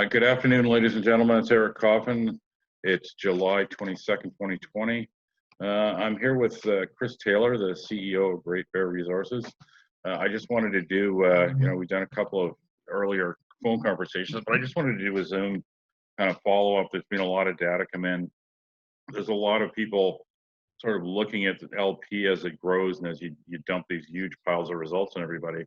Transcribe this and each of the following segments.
Good afternoon, ladies and gentlemen. It's Eric Coffin. It's July 22nd, 2020. I'm here with Chris Tyalor, the CEO of Great Bear Resources. I just wanted to do, we've done a couple of earlier phone conversations, but I just wanted to do a Zoom kind of follow-up. There's been a lot of data come in. There's a lot of people sort of looking at the LP as it grows and as you dump these huge piles of results on everybody.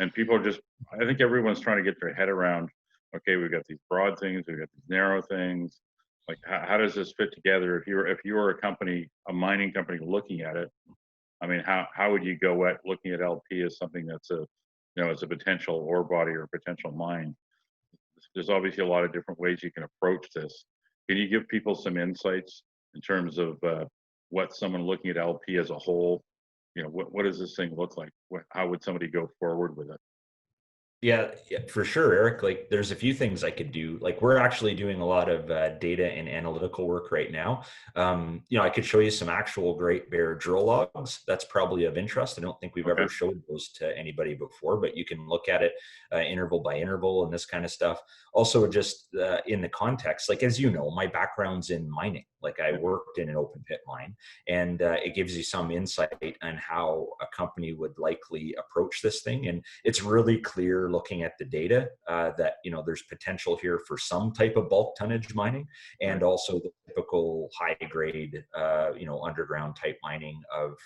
And people are just, I think everyone's trying to get their head around, okay, we've got these broad things, we've got these narrow things. Like, how does this fit together? If you were a company, a mining company looking at it, I mean, how would you go at looking at LP as something that's as a potential ore body or potential mine? There's obviously a lot of different ways you can approach this. Can you give people some insights in terms of what someone looking at LP as a whole, what does this thing look like? How would somebody go forward with it? Yeah, for sure, Eric. Like, there's a few things I could do. Like, we're actually doing a lot of data and analytical work right now. I could show you some actual Great Bear drill logs. That's probably of interest. I don't think we've ever showed those to anybody before, but you can look at it interval by interval and this kind of stuff. Also, just in the context, like, as you know, my background's in mining. Like, I worked in an open pit mine, and it gives you some insight on how a company would likely approach this thing. And it's really clear looking at the data that, there's potential here for some type of bulk tonnage mining, and also the typical high grade, underground type mining of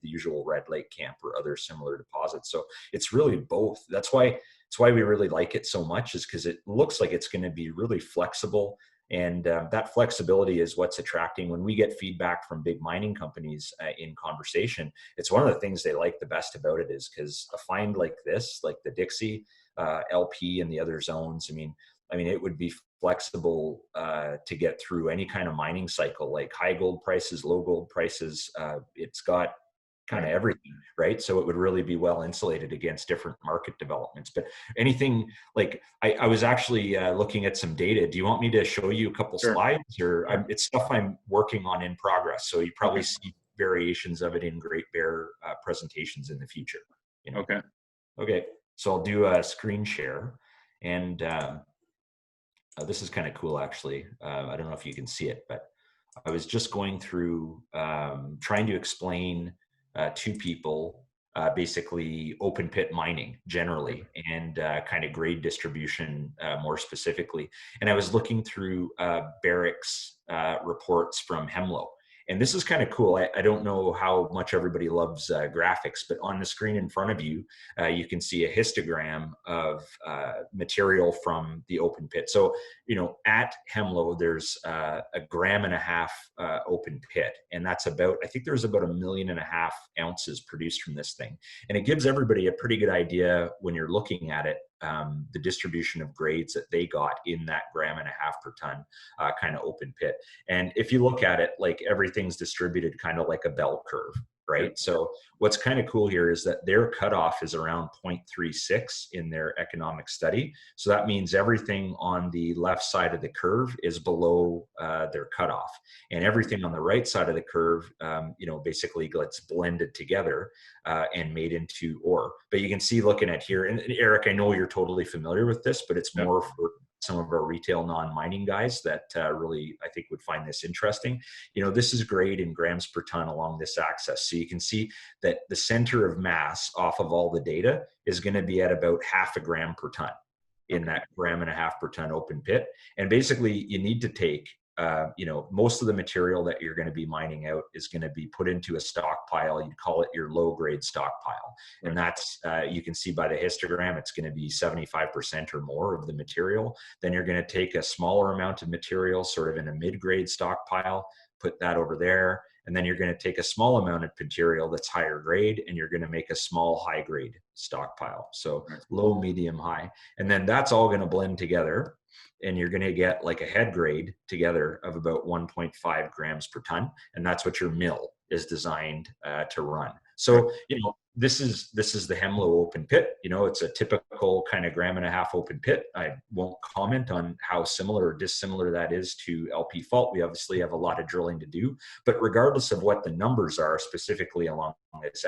the usual Red Lake camp or other similar deposits. So it's really both. That's why we really like it so much, is because it looks like it's going to be really flexible. And that flexibility is what's attracting. When we get feedback from big mining companies in conversation, it's one of the things they like the best about it, is because a find like this, like the Dixie, LP, and the other zones, I mean, it would be flexible to get through any kind of mining cycle, like high gold prices, low gold prices. It's got kind of everything, right? So it would really be well insulated against different market developments. But anything, like, I was actually looking at some data. Do you want me to show you a couple slides, or it's stuff I'm working on in progress? So you probably see variations of it in Great Bear presentations in the future. Okay. So I'll do a screen share, and this is kind of cool, actually. I don't know if you can see it, but I was just going through trying to explain to people basically open pit mining generally, and kind of grade distribution more specifically. And I was looking through Barrick's reports from Hemlo. And this is kind of cool. I don't know how much everybody loves graphics, but on the screen in front of you, you can see a histogram of material from the open pit. So, at Hemlo, there's a 1.5 grams open pit. And that's about, I think there's about 1.5 million ounces produced from this thing. And it gives everybody a pretty good idea when you're looking at it, the distribution of grades that they got in that 1.5 grams per ton kind of open pit. And if you look at it, like, everything's distributed kind of like a bell curve, right? So what's kind of cool here is that their cutoff is around 0.36 in their economic study. So that means everything on the left side of the curve is below their cutoff, and everything on the right side of the curve, basically gets blended together and made into ore. But you can see, looking at here, and Eric, I know you're totally familiar with this, but it's more for some of our retail non-mining guys that really, I think, would find this interesting. This is grade in grams per ton along this axis. So you can see that the center of mass off of all the data is going to be at about 0.5 gram per ton in that 1.5 grams per ton open pit. And basically, you need to take most of the material that you're going to be mining out is going to be put into a stockpile. You'd call it your low grade stockpile. And that's, you can see by the histogram, it's going to be 75% or more of the material. Then you're going to take a smaller amount of material sort of in a mid-grade stockpile, put that over there. And then you're going to take a small amount of material that's higher grade, and you're going to make a small high grade stockpile. So low, medium, high. And then that's all going to blend together, and you're going to get like a head grade together of about 1.5 grams per ton. And that's what your mill is designed to run. So, this is the Hemlo open pit. It's a typical kind of 1.5 grams open pit. I won't comment on how similar or dissimilar that is to LP Fault. We obviously have a lot of drilling to do, but regardless of what the numbers are specifically along this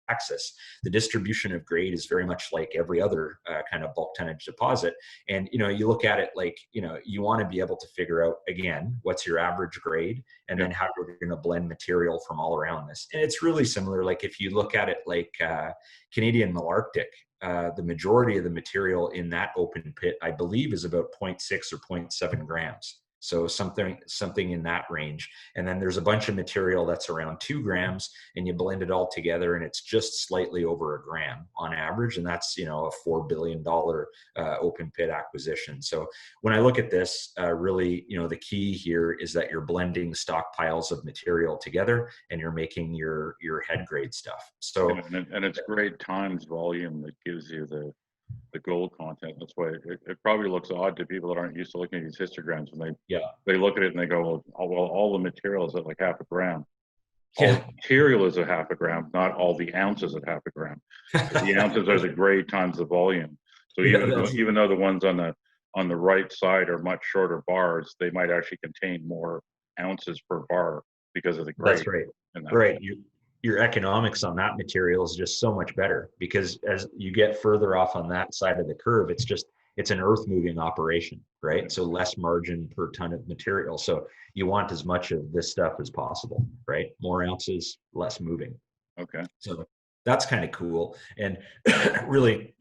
axis. The distribution of grade is very much like every other kind of bulk tonnage deposit. And, you look at it like, you want to be able to figure out, again, what's your average grade, and then how you're going to blend material from all around this. And it's really similar. Like if you look at it like Canadian Malarkey, the majority of the material in that open pit, I believe, is about 0.6 or 0.7 grams. So something in that range. And then there's a bunch of material that's around 2 grams, and you blend it all together and it's just slightly over a gram on average. And that's, a $4 billion open pit acquisition. So when I look at this, really, the key here is that you're blending stockpiles of material together and you're making your head grade stuff. So, and it's grade times volume that gives you the gold content. That's why it probably looks odd to people that aren't used to looking at these histograms when they look at it and they go, well, all the material is at like half a gram. All the material is a half a gram, not all the ounces at half a gram. The ounces are the grade times the volume. So even though the ones on the right side are much shorter bars, they might actually contain more ounces per bar because of the grade. That's right. Right. Your economics on that material is just so much better, because as you get further off on that side of the curve, it's an earth moving operation, right? So less margin per ton of material. So you want as much of this stuff as possible, right? More ounces, less moving. Okay. So that's kind of cool. And really,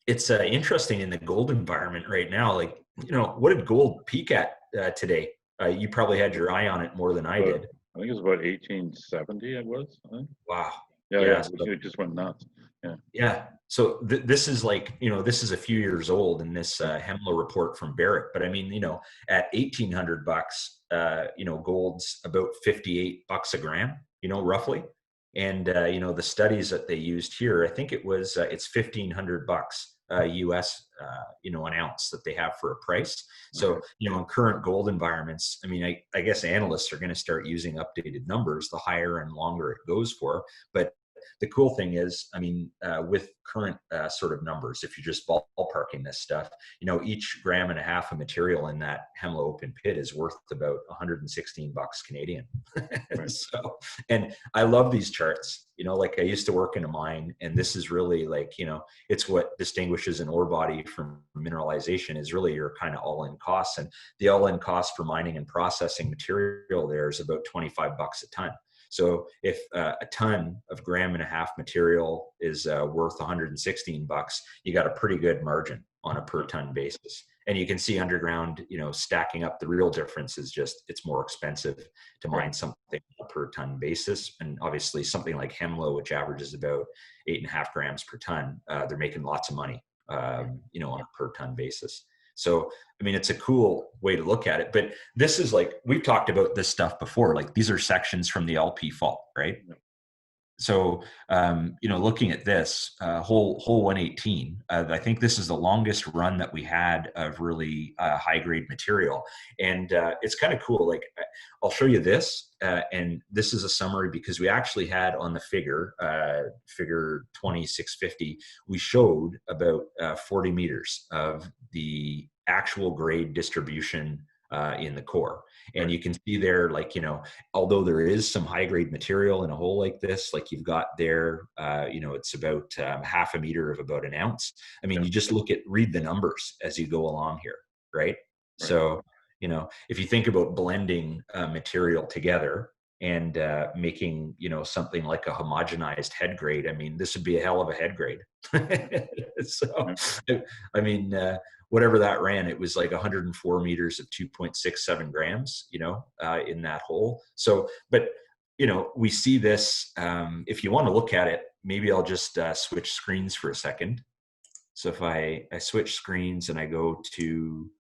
it's interesting in the gold environment right now. Like, what did gold peak at today? You probably had your eye on it more than I did. I think it was about 1870. It was. I think. Wow. Yeah. So, it just went nuts. Yeah. Yeah. So this is like, this is a few years old in this Hemlo report from Barrick. But I mean, at $1,800, gold's about $58 a gram, roughly. And, the studies that they used here, I think it's $1,500 US, an ounce that they have for a price. So, in current gold environments, I mean, I guess analysts are going to start using updated numbers the higher and longer it goes for. But the cool thing is, I mean, with current sort of numbers, if you're just ballparking this stuff, each gram and a half of material in that Hemlo open pit is worth about $116 Canadian. Right. So, and I love these charts. Like I used to work in a mine, and this is really like, it's what distinguishes an ore body from mineralization is really your kind of all-in costs. And the all-in cost for mining and processing material there is about $25 a ton. So if a ton of gram and a half material is worth $116, you got a pretty good margin on a per ton basis. And you can see underground, stacking up. The real difference is just it's more expensive to mine something on a per ton basis. And obviously something like Hemlo, which averages about 8.5 grams per ton, they're making lots of money, on a per ton basis. So, I mean, it's a cool way to look at it, but this is like, we've talked about this stuff before, like these are sections from the LP fault, right? So, looking at this hole 118, I think this is the longest run that we had of really high grade material. And it's kind of cool. Like I'll show you this, and this is a summary because we actually had on the figure 2650, we showed about 40 meters of the actual grade distribution in the core. And you can see there, like, although there is some high grade material in a hole like this, like you've got there, it's about half a meter of about an ounce. I mean, you just read the numbers as you go along here, right? So, if you think about blending material together and making, something like a homogenized head grade, I mean, this would be a hell of a head grade. So, I mean, whatever that ran, it was like 104 meters of 2.67 grams, in that hole. So, but, we see this, if you want to look at it, maybe I'll just switch screens for a second. So if I switch screens and I go to,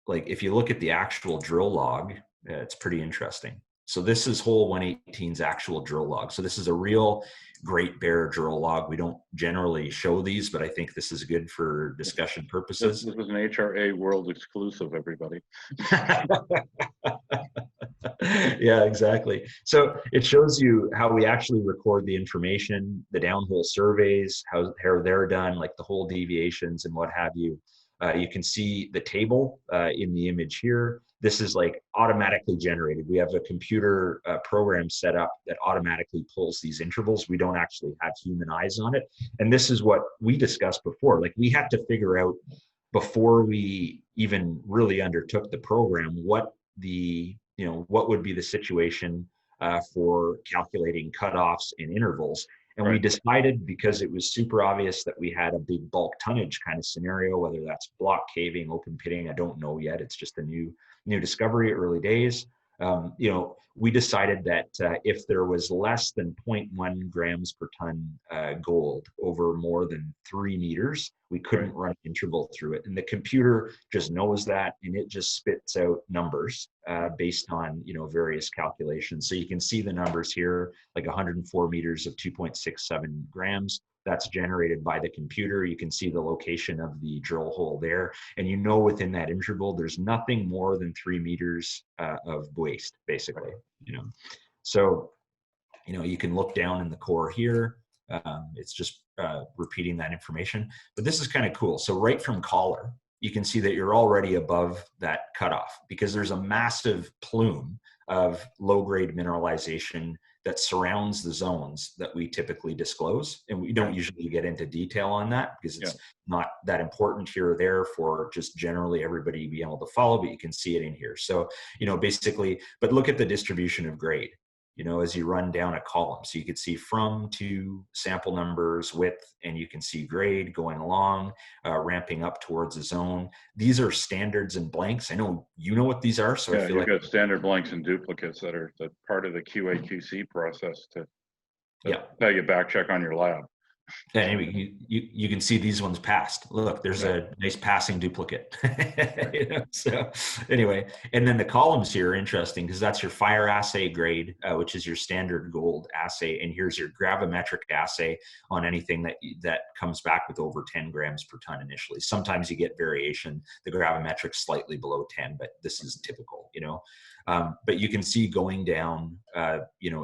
like, if you look at the actual drill log, it's pretty interesting. So this is hole 118's actual drill log. So this is a real Great Bear drill log. We don't generally show these, but I think this is good for discussion purposes. This was an HRA world exclusive, everybody. Yeah, exactly. So it shows you how we actually record the information, the downhole surveys, how they're done, like the hole deviations and what have you. You can see the table in the image here. this is like automatically generated. We have a computer program set up that automatically pulls these intervals. We don't actually have human eyes on it. And this is what we discussed before. Like, we had to figure out before we even really undertook the program what what would be the situation for calculating cutoffs and intervals. And we Right. decided, because it was super obvious that we had a big bulk tonnage kind of scenario, whether that's block caving, open pitting, I don't know yet. It's just a new discovery, early days. We decided that if there was less than 0.1 grams per ton gold over more than 3 meters, we couldn't Right. run an interval through it. And the computer just knows that, and it just spits out numbers based on various calculations. So you can see the numbers here, like 104 meters of 2.67 grams. That's generated by the computer. You can see the location of the drill hole there. And within that interval, there's nothing more than 3 meters of waste, basically. So, you can look down in the core here. It's just repeating that information. But this is kind of cool. So right from collar, you can see that you're already above that cutoff, because there's a massive plume of low-grade mineralization that surrounds the zones that we typically disclose. And we don't usually get into detail on that because Yeah. it's not that important here or there for just generally everybody being able to follow, but you can see it in here. So, basically, but look at the distribution of grade, as you run down a column. So you could see from to sample numbers, width, and you can see grade going along, ramping up towards a zone. These are standards and blanks. I know you know what these are, so I Yeah, feel you've like, got standard blanks and duplicates that are part of the QA/QC process to yeah. tell you back check on your lab. Yeah, anyway, you can see these ones passed. Look, there's a nice passing duplicate. So anyway, and then the columns here are interesting because that's your fire assay grade, which is your standard gold assay, and here's your gravimetric assay on anything that comes back with over 10 grams per ton initially. Sometimes you get variation. The gravimetric slightly below 10, but this is typical. But you can see going down,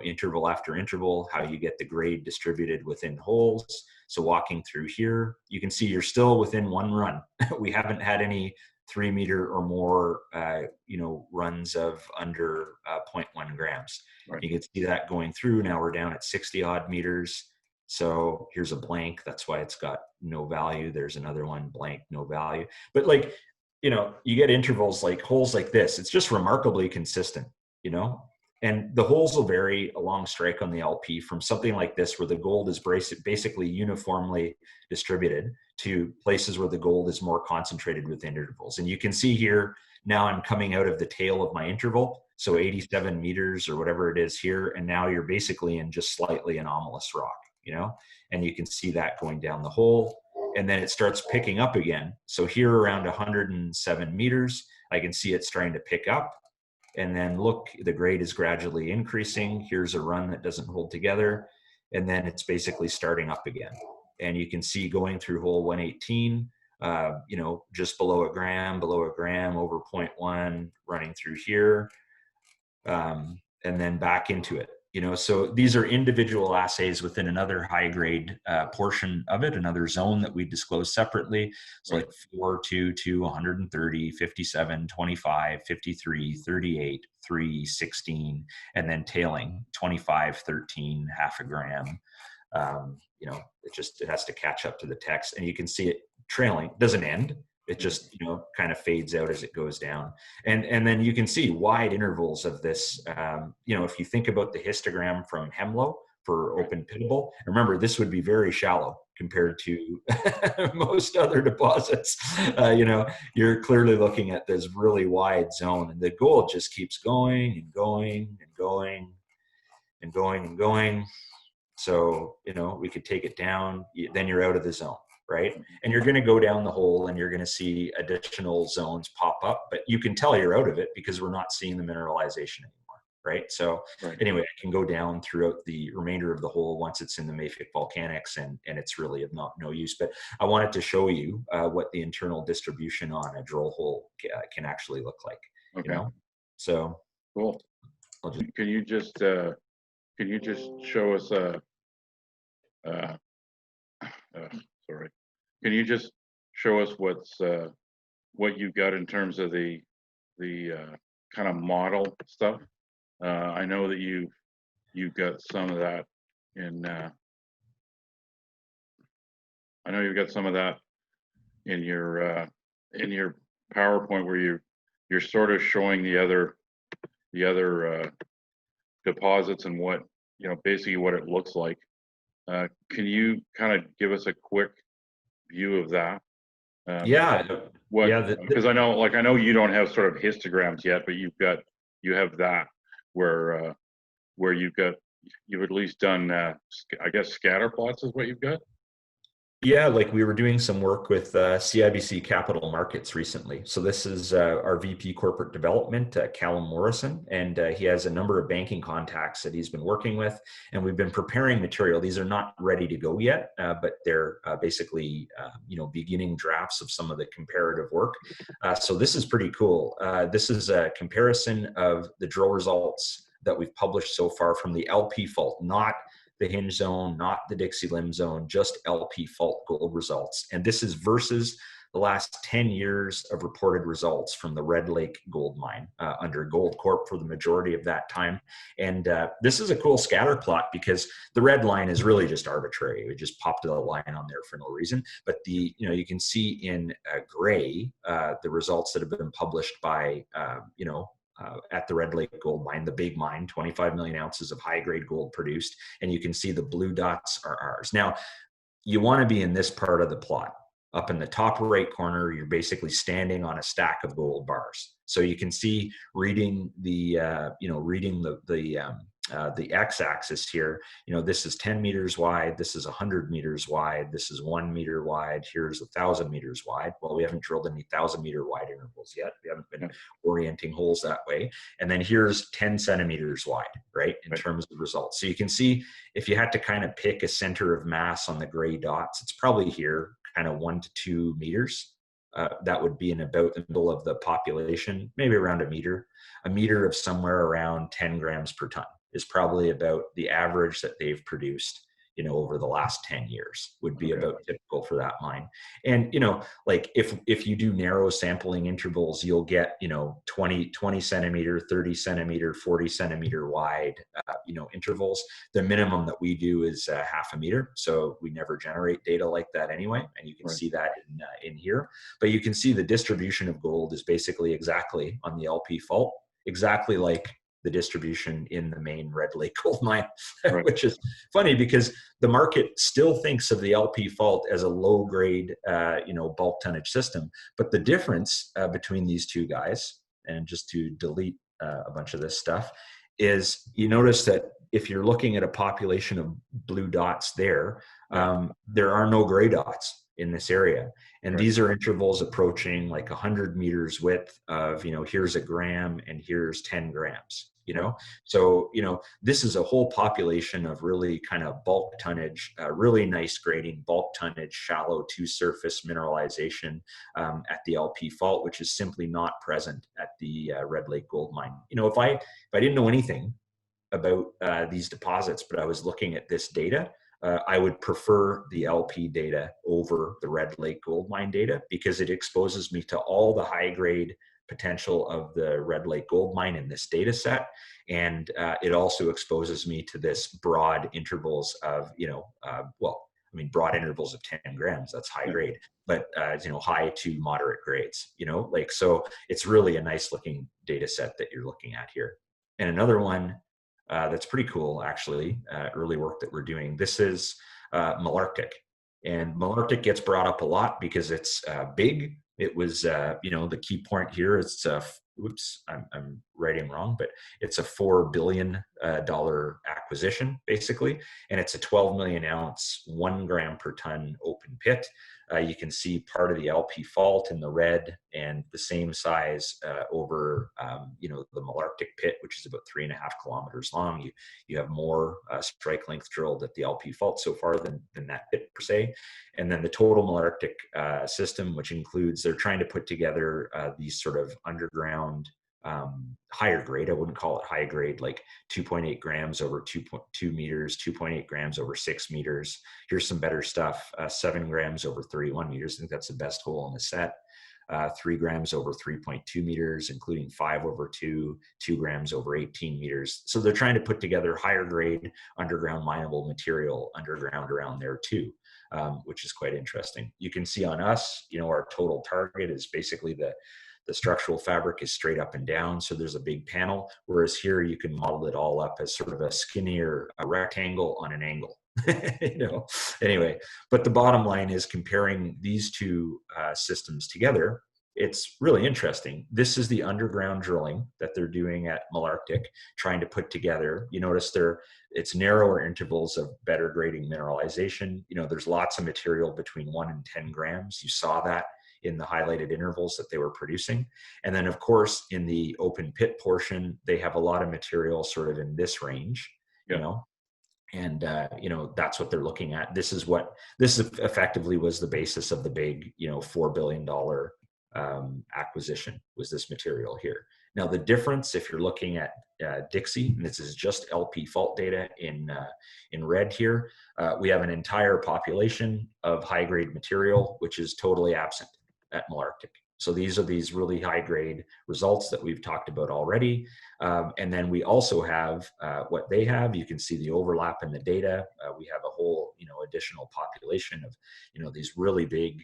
interval after interval, how you get the grade distributed within holes. So walking through here, you can see you're still within one run. We haven't had any 3 meter or more, runs of under 0.1 grams. Right. You can see that going through. Now we're down at 60 odd meters. So here's a blank. That's why it's got no value. There's another one, blank, no value. But you get intervals like holes like this. It's just remarkably consistent, and the holes will vary along strike on the LP from something like this, where the gold is basically uniformly distributed, to places where the gold is more concentrated within intervals. And you can see here, now I'm coming out of the tail of my interval. So 87 meters or whatever it is here. And now you're basically in just slightly anomalous rock, and you can see that going down the hole. And then it starts picking up again. So here around 107 meters, I can see it starting to pick up. And then look, the grade is gradually increasing. Here's a run that doesn't hold together. And then it's basically starting up again. And you can see going through hole 118, just below a gram, over 0.1, running through here, and then back into it. So these are individual assays within another high grade portion of it, another zone that we disclose separately. So like 4, 2, 2, 130, 57, 25, 53, 38, 3, 16, and then tailing 25, 13, half a gram. It has to catch up to the text, and you can see it trailing. It doesn't end. It just, kind of fades out as it goes down. And then you can see wide intervals of this. If you think about the histogram from Hemlo for open pittable, remember, this would be very shallow compared to most other deposits. You're clearly looking at this really wide zone, and the gold just keeps going and going and going and going and going. So, we could take it down, then you're out of the zone, right? And you're going to go down the hole and you're going to see additional zones pop up, but you can tell you're out of it because we're not seeing the mineralization anymore, right? So anyway, I can go down throughout the remainder of the hole once it's in the mafic volcanics, and it's really of no use. But I wanted to show you what the internal distribution on a drill hole can actually look like, So cool. Can you just show us sorry. Can you just show us what you've got in terms of the kind of model stuff. I know that you've got some of that in. I know you've got some of that in your PowerPoint where you're sort of showing the other deposits and what basically what it looks like. Can you kind of give us a quick view of that? Yeah, What, yeah. because I know you don't have sort of histograms yet, but you have that where you've at least done I guess scatter plots is what you've got. Yeah, like we were doing some work with CIBC Capital Markets recently. So this is our VP Corporate Development, Callum Morrison, and he has a number of banking contacts that he's been working with, and we've been preparing material. These are not ready to go yet, but they're basically beginning drafts of some of the comparative work. So this is pretty cool. This is a comparison of the drill results that we've published so far from the LP fault, not the hinge zone, not the Dixie Limb zone, just LP fault gold results. And this is versus the last 10 years of reported results from the Red Lake gold mine under Gold Corp for the majority of that time. And this is a cool scatter plot because the red line is really just arbitrary. We just popped a line on there for no reason. But you can see in gray the results that have been published by at the Red Lake gold mine, the big mine, 25 million ounces of high grade gold produced. And you can see the blue dots are ours. Now, you want to be in this part of the plot. Up in the top right corner, you're basically standing on a stack of gold bars. So you can see reading the x-axis here, this is 10 meters wide, this is 100 meters wide, this is 1 meter wide, here's 1,000 meters wide. Well, we haven't drilled any 1,000-meter wide intervals yet. We haven't been orienting holes that way. And then here's 10 centimeters wide, right, in terms of results. So you can see if you had to kind of pick a center of mass on the gray dots, it's probably here, kind of 1 to 2 meters. That would be in about the middle of the population, maybe around a meter of somewhere around 10 grams per ton is probably about the average that they've produced, over the last 10 years would be about typical for that mine. And, like if you do narrow sampling intervals, you'll get, 20 centimeter, 30 centimeter, 40 centimeter wide, intervals. The minimum that we do is half a meter. So we never generate data like that anyway. And you can see that in here, but you can see the distribution of gold is basically exactly on the LP fault, exactly like the distribution in the main Red Lake gold mine, which is funny because the market still thinks of the LP fault as a low grade, bulk tonnage system. But the difference between these two guys, and just to delete a bunch of this stuff, is you notice that if you're looking at a population of blue dots there, there are no gray dots in this area. And these are intervals approaching like 100 meters width of, here's a gram and here's 10 grams, So, this is a whole population of really kind of bulk tonnage, really nice grading, bulk tonnage, shallow to surface mineralization at the LP fault, which is simply not present at the Red Lake gold mine. If I didn't know anything about these deposits, but I was looking at this data, I would prefer the LP data over the Red Lake gold mine data because it exposes me to all the high grade potential of the Red Lake gold mine in this data set. And it also exposes me to this broad intervals of, broad intervals of 10 grams, that's high grade, but, high to moderate grades, so it's really a nice looking data set that you're looking at here. And another one that's pretty cool, actually, early work that we're doing. This is Malarkey. And Malarkey gets brought up a lot because it's big. It was, the key point here is, I'm writing wrong, but it's a $4 billion acquisition, basically. And it's a 12 million ounce, 1 gram per ton open pit. You can see part of the LP fault in the red and the same size over, the Malarkey pit, which is about 3.5 kilometers long. You have more strike length drilled at the LP fault so far than that pit per se. And then the total Malarkey system, which includes, they're trying to put together these sort of underground higher grade, I wouldn't call it high grade, like 2.8 grams over 2.2 meters, 2.8 grams over 6 meters. Here's some better stuff, 7 grams over 31 meters. I think that's the best hole in the set. 3 grams over 3.2 meters, including 5 over 2, 2 grams over 18 meters. So they're trying to put together higher grade underground mineable material underground around there too, which is quite interesting. You can see on us, our total target is basically the structural fabric is straight up and down, so there's a big panel, whereas here you can model it all up as sort of a skinnier a rectangle on an angle. Anyway, but the bottom line is comparing these two systems together, it's really interesting. This is the underground drilling that they're doing at Malarkey, trying to put together. You notice it's narrower intervals of better grading mineralization. There's lots of material between 1 and 10 grams. You saw that in the highlighted intervals that they were producing. And then of course, in the open pit portion, they have a lot of material sort of in this range, and that's what they're looking at. This is effectively was the basis of the big, $4 billion acquisition, was this material here. Now the difference, if you're looking at Dixie, and this is just LP fault data in red here, we have an entire population of high grade material, which is totally absent at Malarkey. So these are these really high grade results that we've talked about already. And then we also have what they have. You can see the overlap in the data. We have a whole, additional population of, these really big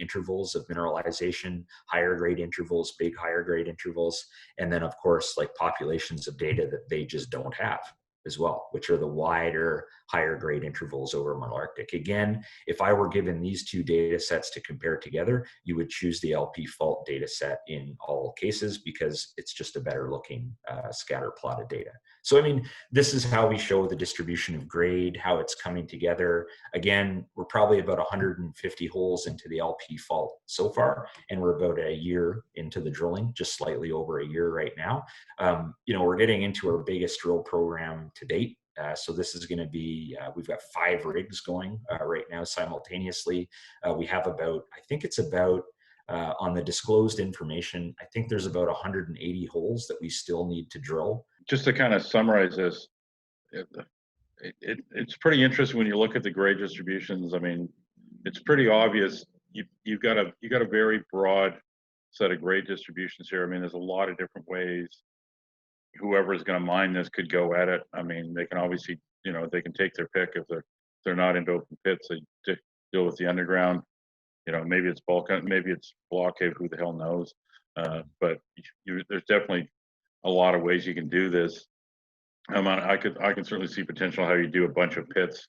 intervals of mineralization, higher grade intervals, big higher grade intervals. And then of course, like populations of data that they just don't have as well, which are the wider, higher grade intervals over Malarkey. Again, if I were given these two data sets to compare together, you would choose the LP fault data set in all cases because it's just a better looking scatter plot of data. So, I mean, this is how we show the distribution of grade, how it's coming together. Again, we're probably about 150 holes into the LP fault so far, and we're about a year into the drilling, just slightly over a year right now. We're getting into our biggest drill program to date. So this is going to be, we've got 5 rigs going right now simultaneously. We have on the disclosed information, I think there's about 180 holes that we still need to drill. Just to kind of summarize this, it's pretty interesting when you look at the grade distributions. I mean, it's pretty obvious you've got a very broad set of grade distributions here. I mean, there's a lot of different ways whoever is going to mine this could go at it. I mean, they can obviously, they can take their pick if they're not into open pits. They deal with the underground. Maybe it's maybe it's block cave. Who the hell knows? But there's definitely a lot of ways you can do this. I can certainly see potential how you do a bunch of pits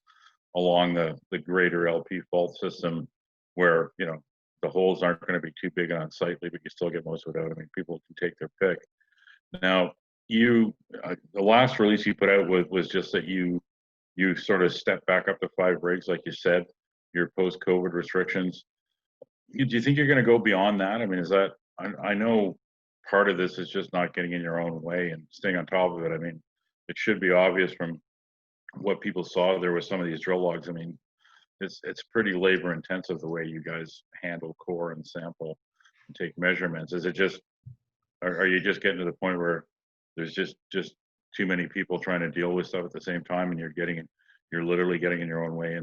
along the greater LP fault system, where the holes aren't going to be too big and unsightly, but you still get most of it out. I mean, people can take their pick. Now, the last release you put out was just that you sort of stepped back up to 5 rigs, like you said, your post-COVID restrictions. Do you think you're going to go beyond that? I mean, is that, I know part of this is just not getting in your own way and staying on top of it. I mean, it should be obvious from what people saw there with some of these drill logs. I mean, it's pretty labor intensive the way you guys handle core and sample and take measurements. Is it just, are you just getting to the point where there's just too many people trying to deal with stuff at the same time, and you're literally getting in your own way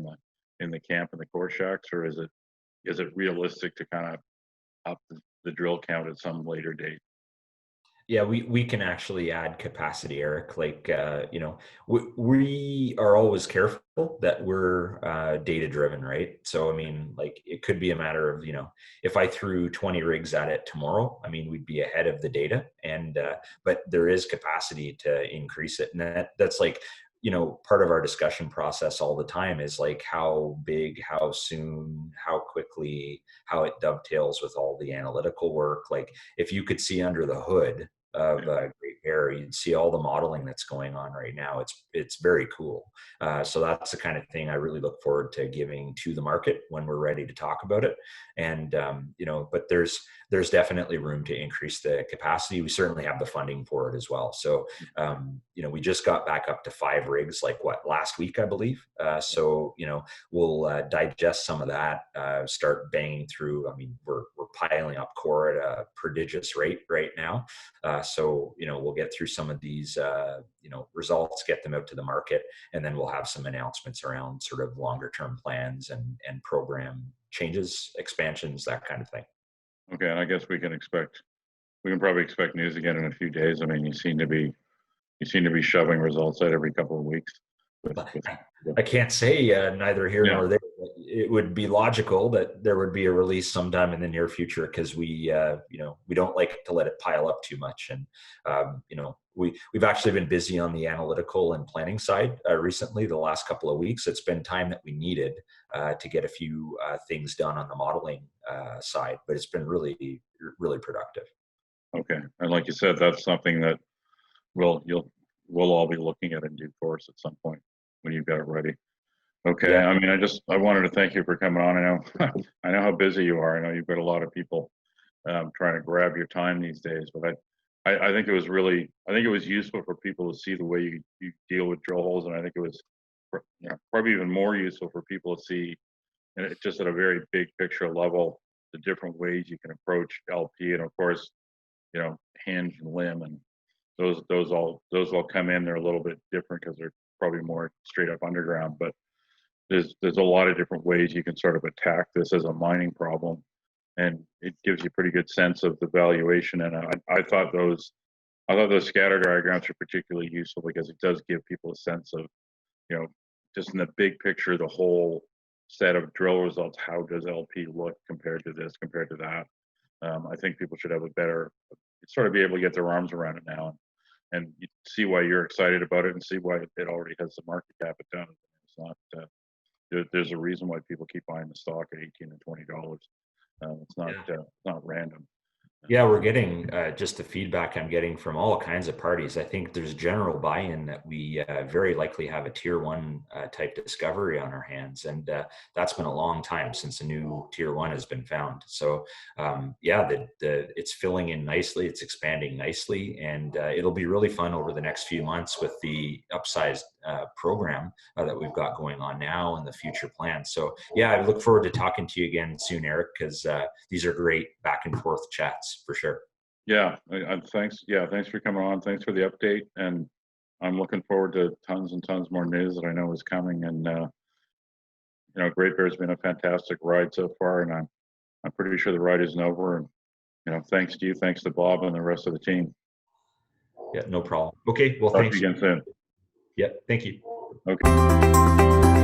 in the camp and the core shacks? Or is it realistic to kind of up the drill count at some later date? Yeah, we can actually add capacity, Eric. Like, we are always careful that we're data driven, right? So, I mean, like, it could be a matter of, if I threw 20 rigs at it tomorrow, I mean, we'd be ahead of the data. And, but there is capacity to increase it. And that's like, part of our discussion process all the time is like how big, how soon, how quickly, how it dovetails with all the analytical work. Like, if you could see under the hood of Great Bear, you'd see all the modeling that's going on right now. It's very cool. So that's the kind of thing I really look forward to giving to the market when we're ready to talk about it. And but there's definitely room to increase the capacity. We certainly have the funding for it as well. So we just got back up to 5 rigs, like last week, I believe. So we'll digest some of that, start banging through. I mean, we're piling up core at a prodigious rate right now. So we'll get through some of these results, get them out to the market, and then we'll have some announcements around sort of longer term plans and program changes, expansions, that kind of thing. Okay, and I guess we can probably expect news again in a few days. I mean, you seem to be shoving results out every couple of weeks. I can't say neither here Yeah. nor there. It would be logical that there would be a release sometime in the near future, because we don't like to let it pile up too much. And we've actually been busy on the analytical and planning side recently. The last couple of weeks, it's been time that we needed to get a few things done on the modeling side, but it's been really, really productive. Okay, and like you said, that's something that we'll all be looking at in due course at some point when you've got it ready. Okay, Yeah. I mean, I wanted to thank you for coming on. I know I know how busy you are. I know you've got a lot of people trying to grab your time these days, but I think it was useful for people to see the way you deal with drill holes, and I think it was probably even more useful for people to see, and it just at a very big picture level, the different ways you can approach LP, and of course, hinge and limb, and those all come in. They're a little bit different because they're probably more straight up underground, but there's a lot of different ways you can sort of attack this as a mining problem, and it gives you a pretty good sense of the valuation. And I thought those scatter diagrams are particularly useful because it does give people a sense of, just in the big picture, the whole set of drill results. How does LP look compared to this, compared to that? I think people should have a better, sort of be able to get their arms around it now, and you see why you're excited about it, and see why it already has the market cap it done. It's not. There's a reason why people keep buying the stock at $18 and $20. It's not random. Yeah, we're getting just the feedback I'm getting from all kinds of parties. I think there's general buy-in that we very likely have a tier one type discovery on our hands, and that's been a long time since a new tier one has been found. So it's filling in nicely, it's expanding nicely, and it'll be really fun over the next few months with the upsized program that we've got going on now and the future plans. So yeah, I look forward to talking to you again soon, Eric, because these are great back and forth chats for sure. Yeah, thanks. Yeah, thanks for coming on. Thanks for the update, and I'm looking forward to tons and tons more news that I know is coming. And Great Bear's been a fantastic ride so far, and I'm pretty sure the ride isn't over. And thanks to you, thanks to Bob and the rest of the team. Yeah, no problem. Okay, well, Talk thanks to you again soon. Yeah, thank you. Okay.